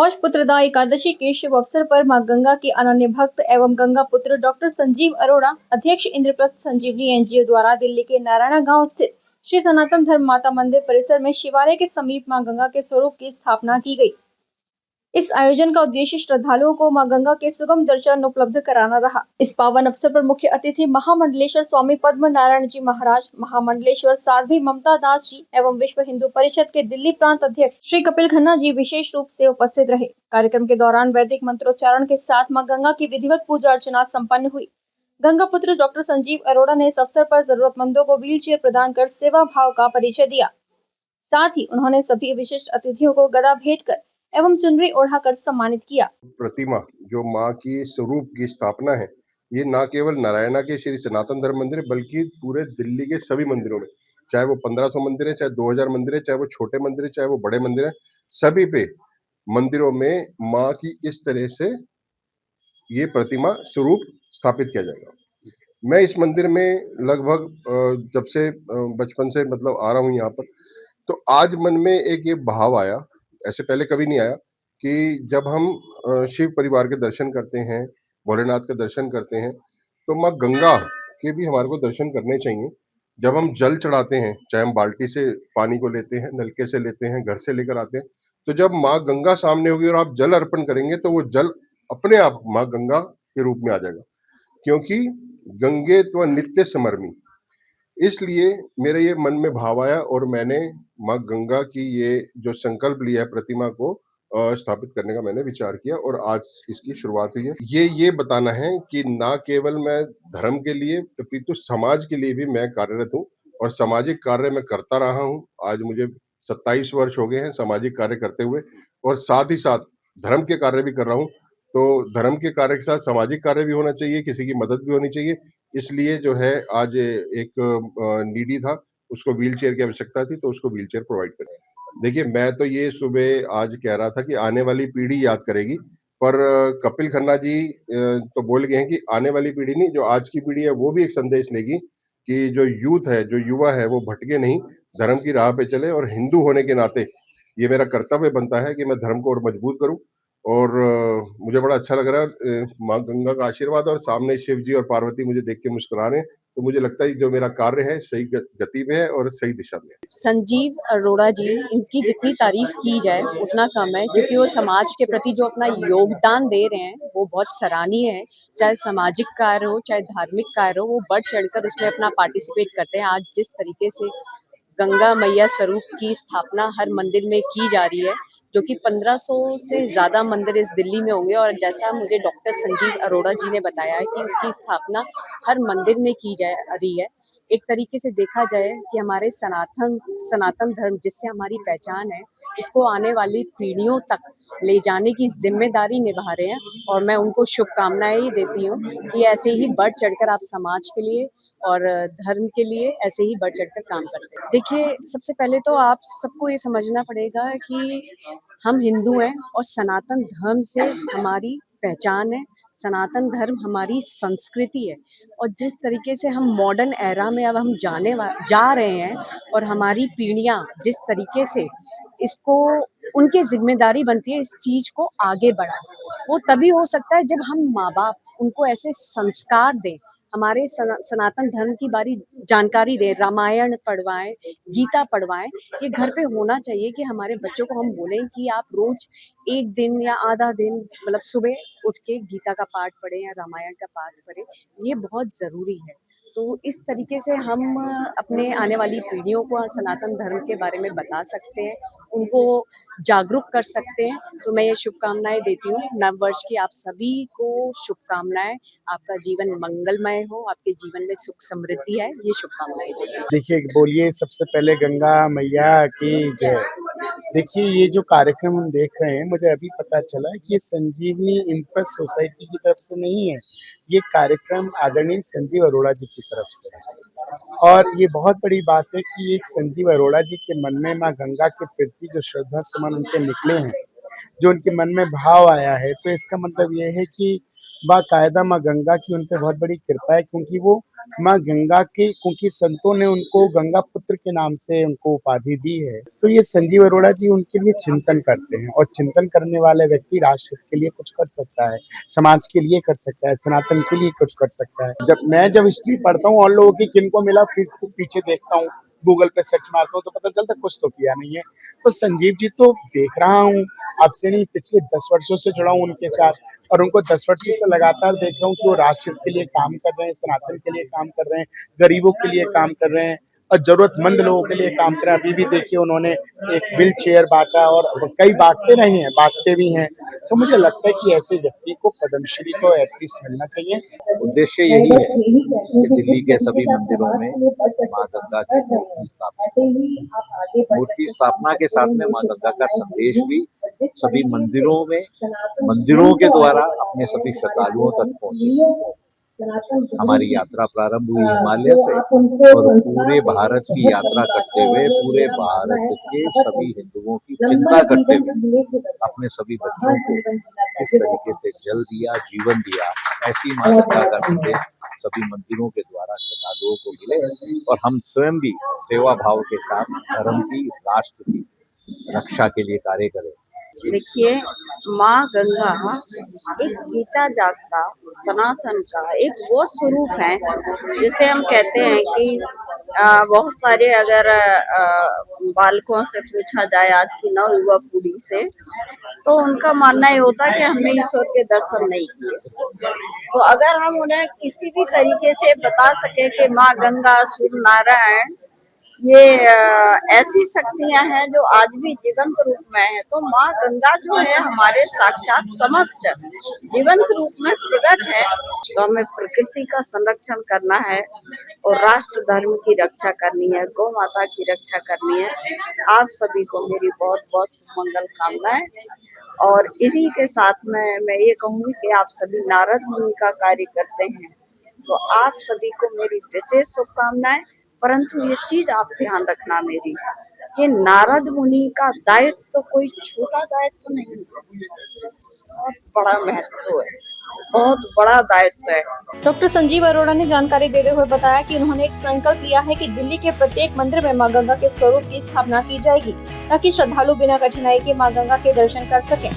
पौष पुत्रदा एकादशी के शुभ अवसर पर मां गंगा के अनन्य भक्त एवं गंगा पुत्र डॉक्टर संजीव अरोड़ा, अध्यक्ष इंद्रप्रस्थ संजीवनी एनजीओ द्वारा दिल्ली के नारायणा गांव स्थित श्री सनातन धर्म माता मंदिर परिसर में शिवालय के समीप मां गंगा के स्वरूप की स्थापना की गई। इस आयोजन का उद्देश्य श्रद्धालुओं को मां गंगा के सुगम दर्शन उपलब्ध कराना रहा। इस पावन अवसर पर मुख्य अतिथि महामंडलेश्वर स्वामी पद्म नारायण जी महाराज, महामंडलेश्वर साध्वी ममता दास जी एवं विश्व हिंदू परिषद के दिल्ली प्रांत अध्यक्ष श्री कपिल खन्ना जी विशेष रूप से उपस्थित रहे। कार्यक्रम के दौरान वैदिक मंत्रोच्चारण के साथ मां गंगा की विधिवत पूजा अर्चना संपन्न हुई। गंगा पुत्र डॉक्टर संजीव अरोड़ा ने इस अवसर पर जरूरतमंदों को व्हील चेयर प्रदान कर सेवा भाव का परिचय दिया। साथ ही उन्होंने सभी विशिष्ट अतिथियों को गदा भेंट कर एवं चुनरी ओढ़ाकर सम्मानित किया। प्रतिमा जो माँ की स्वरूप की स्थापना है, ये न केवल नारायणा के श्री सनातन धर्म मंदिर बल्कि पूरे दिल्ली के सभी मंदिरों में, चाहे वो 1500 मंदिर है, चाहे 2000 मंदिर है, चाहे वो छोटे मंदिर है, चाहे वो बड़े मंदिर है, सभी पे मंदिरों में माँ की इस तरह से ये प्रतिमा स्वरूप स्थापित किया जाएगा। मैं इस मंदिर में लगभग जब से बचपन से मतलब आ रहा हूँ यहाँ पर, तो आज मन में एक ये भाव आया, ऐसे पहले कभी नहीं आया, कि जब हम शिव परिवार के दर्शन करते हैं, भोलेनाथ के दर्शन करते हैं, तो माँ गंगा के भी हमारे को दर्शन करने चाहिए। जब हम जल चढ़ाते हैं, चाहे हम बाल्टी से पानी को लेते हैं, नलके से लेते हैं, घर से लेकर आते हैं, तो जब माँ गंगा सामने होगी और आप जल अर्पण करेंगे तो वो जल अपने आप माँ गंगा के रूप में आ जाएगा, क्योंकि गंगे तो नित्य समर्मी। इसलिए मेरे ये मन में भाव आया और मैंने माँ गंगा की ये जो संकल्प लिया है प्रतिमा को स्थापित करने का मैंने विचार किया और आज इसकी शुरुआत हुई है। ये बताना है कि ना केवल मैं धर्म के लिए अपितु समाज के लिए भी मैं कार्यरत हूँ और सामाजिक कार्य मैं करता रहा हूँ। आज मुझे 27 वर्ष हो गए हैं सामाजिक कार्य करते हुए और साथ ही साथ धर्म के कार्य भी कर रहा हूँ। तो धर्म के कार्य के साथ सामाजिक कार्य भी होना चाहिए, किसी की मदद भी होनी चाहिए। इसलिए जो है आज एक नीडी था, उसको व्हील चेयर की आवश्यकता थी, तो उसको व्हील चेयर प्रोवाइड करें। देखिए, मैं तो ये सुबह आज कह रहा था कि आने वाली पीढ़ी याद करेगी, पर कपिल खन्ना जी तो बोल गए हैं कि आने वाली पीढ़ी नहीं, जो आज की पीढ़ी है वो भी एक संदेश लेगी कि जो यूथ है, जो युवा है, वो भटके नहीं, धर्म की राह पे चले। और हिंदू होने के नाते ये मेरा कर्तव्य बनता है कि मैं धर्म को और मजबूत करूं। और मुझे बड़ा अच्छा लग रहा है माँ गंगा का आशीर्वाद और सामने शिव जी और पार्वती मुझे देख के मुस्कुरा रहे हैं, तो मुझे लगता है जो मेरा कार्य है सही गति में है और सही दिशा में है। संजीव अरोड़ा जी, इनकी जितनी तारीफ की जाए उतना कम है, क्योंकि वो समाज के प्रति जो अपना योगदान दे रहे हैं वो बहुत सराहनीय है। चाहे सामाजिक कार्य हो, चाहे धार्मिक कार्य हो, वो बढ़ चढ़कर उसमें अपना पार्टिसिपेट करते हैं। आज जिस तरीके से गंगा मैया स्वरूप की स्थापना हर मंदिर में की जा रही है, जो कि 1500 से ज़्यादा मंदिर इस दिल्ली में होंगे, और जैसा मुझे डॉक्टर संजीव अरोड़ा जी ने बताया है कि उसकी स्थापना हर मंदिर में की जा रही है। एक तरीके से देखा जाए कि हमारे सनातन धर्म जिससे हमारी पहचान है, उसको आने वाली पीढ़ियों तक ले जाने की जिम्मेदारी निभा रहे हैं। और मैं उनको शुभकामनाएं ही देती हूँ कि ऐसे ही बढ़ चढ़कर आप समाज के लिए और धर्म के लिए ऐसे ही बढ़ चढ़कर काम करते हैं। देखिए, सबसे पहले तो आप सबको ये समझना पड़ेगा कि हम हिंदू हैं और सनातन धर्म से हमारी पहचान है, सनातन धर्म हमारी संस्कृति है। और जिस तरीके से हम मॉडर्न एरा में अब हम जा रहे हैं और हमारी पीढ़ियाँ जिस तरीके से इसको, उनकी जिम्मेदारी बनती है इस चीज़ को आगे बढ़ाना। वो तभी हो सकता है जब हम माँ-बाप उनको ऐसे संस्कार दें, हमारे सनातन धर्म की बारी जानकारी दें, रामायण पढ़वाएँ, गीता पढ़वाएँ। ये घर पे होना चाहिए कि हमारे बच्चों को हम बोलें कि आप रोज़ 1 दिन या आधा दिन मतलब सुबह उठ के गीता का पाठ पढ़ें या रामायण का पाठ पढ़ें। ये बहुत ज़रूरी है। तो इस तरीके से हम अपने आने वाली पीढ़ियों को सनातन धर्म के बारे में बता सकते हैं, उनको जागरूक कर सकते हैं। तो मैं ये शुभकामनाएँ देती हूँ। नव वर्ष की आप सभी को शुभकामनाएँ। आपका जीवन मंगलमय हो, आपके जीवन में सुख समृद्धि है, ये शुभकामनाएँ देती हूँ। देखिए, बोलिए सबसे पहले गंगा मैया की जय। देखिए, ये जो कार्यक्रम हम देख रहे हैं, मुझे अभी पता चला कि ये संजीवनी इंद्रप्रस्थ सोसाइटी की तरफ से नहीं है, ये कार्यक्रम आदरणीय संजीव अरोड़ा जी की तरफ से है। और ये बहुत बड़ी बात है कि एक संजीव अरोड़ा जी के मन में माँ गंगा के प्रति जो श्रद्धा सुमन उनके निकले हैं, जो उनके मन में भाव आया है, तो इसका मतलब ये है कि बाकायदा माँ गंगा की उन पे बहुत बड़ी कृपा है, क्योंकि वो माँ गंगा के, क्योंकि संतों ने उनको गंगा पुत्र के नाम से उनको उपाधि दी है। तो ये संजीव अरोड़ा जी उनके लिए चिंतन करते हैं, और चिंतन करने वाले व्यक्ति राष्ट्र के लिए कुछ कर सकता है, समाज के लिए कर सकता है, सनातन के लिए कुछ कर सकता है। जब हिस्ट्री पढ़ता हूँ और लोगों की किनको मिला, फिर पीछे देखता हूँ, गूगल पे सर्च मारता हूँ, तो पता चलता कुछ तो किया नहीं है। तो संजीव जी तो देख रहा हूँ, अब से नहीं, पिछले 10 वर्षों से जुड़ा हूँ उनके साथ, और उनको 10 वर्षों से लगातार देख रहा हूँ कि वो राष्ट्र हित के लिए काम कर रहे हैं, सनातन के लिए काम कर रहे हैं, गरीबों के लिए काम कर रहे हैं, और जरूरतमंद लोगों के लिए काम कर रहे हैं। अभी भी देखिए उन्होंने एक व्हील चेयर बांटा, और कई बांटते रहे हैं, बांटते भी हैं। तो मुझे लगता है कि ऐसे व्यक्ति को पद्मश्री को एटलीस्ट मिलना चाहिए। उद्देश्य यही है कि दिल्ली के सभी मंदिरों में माँ गंगा की मूर्ति स्थापना के साथ में माँ गंगा का संदेश भी सभी मंदिरों के द्वारा अपने सभी श्रद्धालुओं तक पहुंचे। हमारी यात्रा प्रारंभ हुई हिमालय से, और पूरे भारत की यात्रा करते हुए पूरे भारत के सभी हिंदुओं की चिंता करते हुए अपने सभी बच्चों को किस तरीके से जल दिया, जीवन दिया, ऐसी माँ गंगा का संदेश सभी मंदिरों के द्वारा श्रद्धालुओं को मिले, और हम स्वयं भी सेवा भाव के साथ धर्म की, राष्ट्र की रक्षा के लिए कार्य करें। देखिए, माँ गंगा एक जीता जागता सनातन का एक वो स्वरूप है, जिसे हम कहते हैं कि बहुत सारे अगर बालकों से पूछा जाए, आज की नव युवा पीढ़ी से, तो उनका मानना ये होता है कि हमने ईश्वर के दर्शन नहीं किए। तो अगर हम उन्हें किसी भी तरीके से बता सके कि माँ गंगा, सूर्य नारायण ये ऐसी शक्तियां हैं जो आज भी जीवंत रूप में है, तो माँ गंगा जो है हमारे साक्षात समक्ष जीवंत रूप में प्रकट है। तो हमें प्रकृति का संरक्षण करना है, और राष्ट्र धर्म की रक्षा करनी है, गौ माता की रक्षा करनी है। आप सभी को मेरी बहुत बहुत मंगल कामनाएं, और इन्हीं के साथ में मैं ये कहूँगी कि आप सभी नारद मुनि का कार्य करते हैं, तो आप सभी को मेरी विशेष शुभकामनाएं। परंतु ये चीज आप ध्यान रखना मेरी, कि नारद मुनि का दायित्व तो कोई छोटा दायित्व नहीं है, बहुत बड़ा महत्व है, बहुत बड़ा दायित्व है। डॉक्टर संजीव अरोड़ा ने जानकारी देते हुए बताया कि उन्होंने एक संकल्प लिया है कि दिल्ली के प्रत्येक मंदिर में मां गंगा के स्वरूप की स्थापना की जाएगी, ताकि श्रद्धालु बिना कठिनाई के मां गंगा के दर्शन कर सकें।